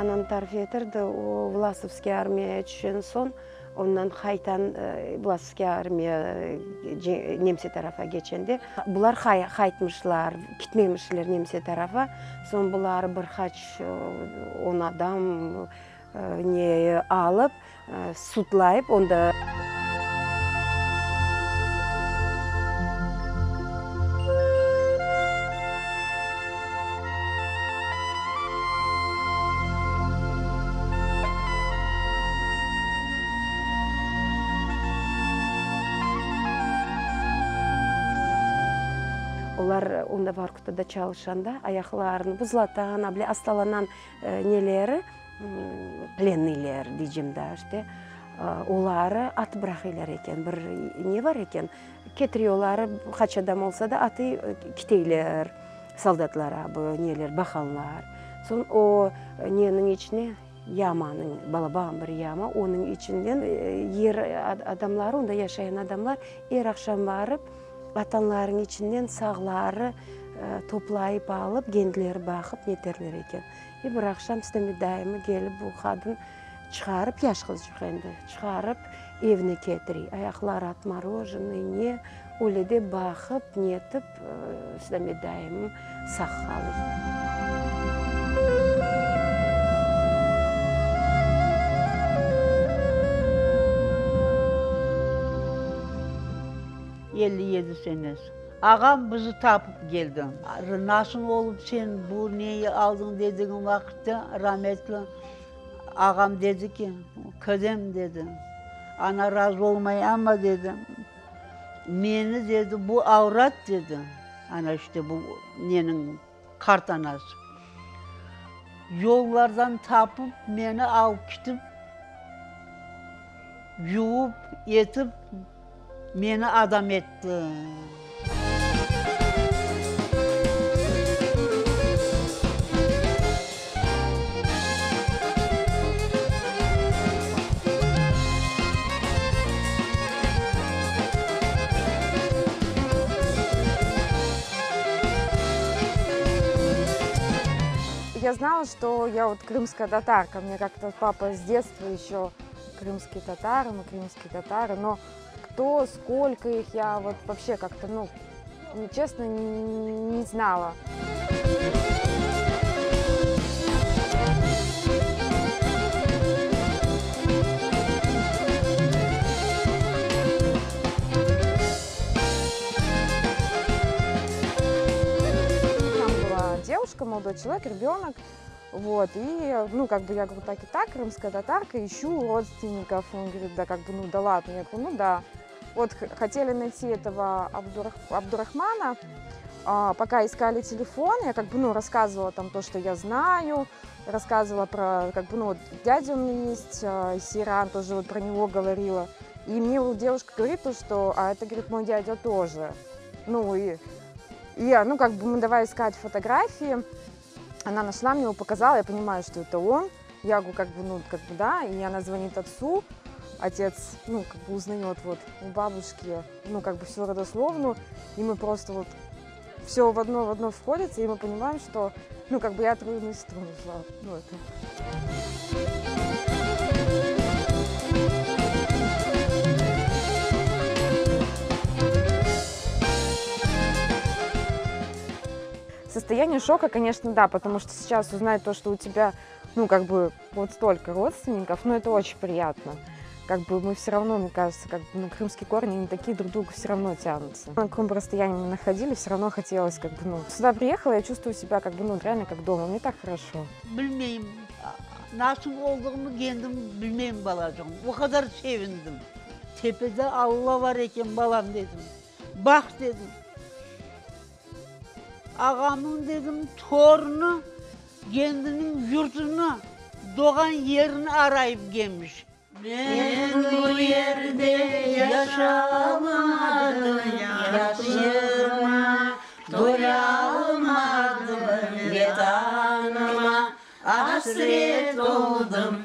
Анан тарфетерді, о Власовский армия түшен сон, ондан қайтан Власовский армия немсе тарафа geçende. Бұлар қайтмышлар, кетмемішлер немсе тарафа. Сон бұлар бір қач 10 адам не алып, сутлайып, онда олар онда Воркутада çalışanda аяқларын бұзлатан, асталанан нелері, пленныйлер дейжім да, олары ат бұрақилер екен, бір не бар екен, кетіре олары қач адам олса да аты кетейлер, солдатлар, нелер, бақалар. Сон о ненің ішіне яманың, балабан бір яма, оның ішінден ер адамлары, онда яшайын адамлар, ер ақшам барып, атанларың ішінден сағлары топлайып алып, генділері бақып, нетерлер екен. Бір ақшам істеме дайымы келіп, бұл қадын шығарып, яшқыз жүхенді, шығарып, евіне кетірей. Аяқлары ат мороженый, не, өледе бақып, нетіп, істеме дайымы саққалы. 57 senesi. Ağam bizi tapıp geldi. Nasıl olup sen bu neyi aldın dediğin vakitte rahmetli ağam dedi ki, kızım dedi, ana razı olmayı ama dedi, beni dedi bu avrat dedi. Ana işte bu nenin kartanası. Yollardan tapıp beni alıp gidip, yuvup, yetip, beni adam etti. Я знала, что я вот крымская татарка. Мне как-то папа с детства еще крымские татары, мы крымские татары. Но кто, сколько их, я вот вообще как-то, ну, честно, не знала. Девушка, молодой человек, ребенок, вот, и, ну, как бы, я говорю, так и так, крымская татарка, ищу родственников, он говорит, да, как бы, ну, да ладно, я говорю, ну, да, вот, хотели найти этого Абдурахмана, пока искали телефон, я, как бы, ну, рассказывала там то, что я знаю, рассказывала про, как бы, ну, вот, дядя у меня есть, Сиран, тоже вот про него говорила, и мне вот девушка говорит то, что, а это, говорит, мой дядя тоже, ну, и я, ну, как бы, мы давай искать фотографии, она нашла мне его, показала, я понимаю, что это он, я говорю, как бы, ну, как бы, да, и она звонит отцу, отец, ну, как бы, узнает, вот, у бабушки, ну, как бы, всю родословную, и мы просто, вот, все в одно входится, и мы понимаем, что, ну, как бы, я тройную сестру нашла, ну, это... Состояние шока, конечно, да, потому что сейчас узнать то, что у тебя, ну, как бы, вот столько родственников, ну, это очень приятно. Как бы мы все равно, мне кажется, как бы, ну, крымские корни, они такие друг к другу все равно тянутся. На каком бы расстоянии мы находились, все равно хотелось, как бы, ну, сюда приехала, я чувствую себя, как бы, ну, реально как дома, мне так хорошо. Bilmeyim, nasıl olduğumu kendim bilmeyim balacığım. O kadar sevindim. Tepede Allah var eken balam dedim. Bak dedim. Ağamın dedim torunu kendinin yurtunu, doğan yerini arayıp gelmiş. Ben bu yerde yaşamadım, yaşıma doyamadım, yetanıma hasret oldum.